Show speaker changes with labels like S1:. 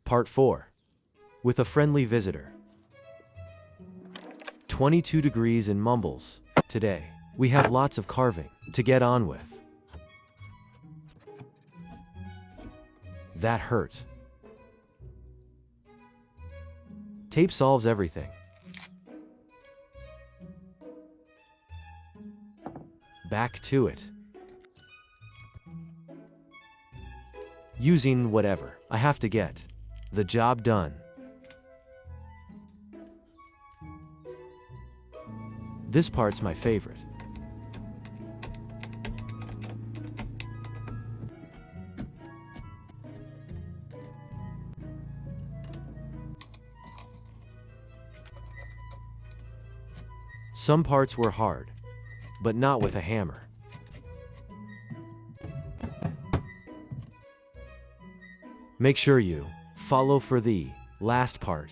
S1: Part 4. With a friendly visitor. 22 degrees in Mumbles. Today, we have lots of carving to get on with. That hurt. Tape solves everything. Back to it. Using whatever I have to get the job done. This part's my favorite. Some parts were hard, but not with a hammer. Make sure you follow for the last part.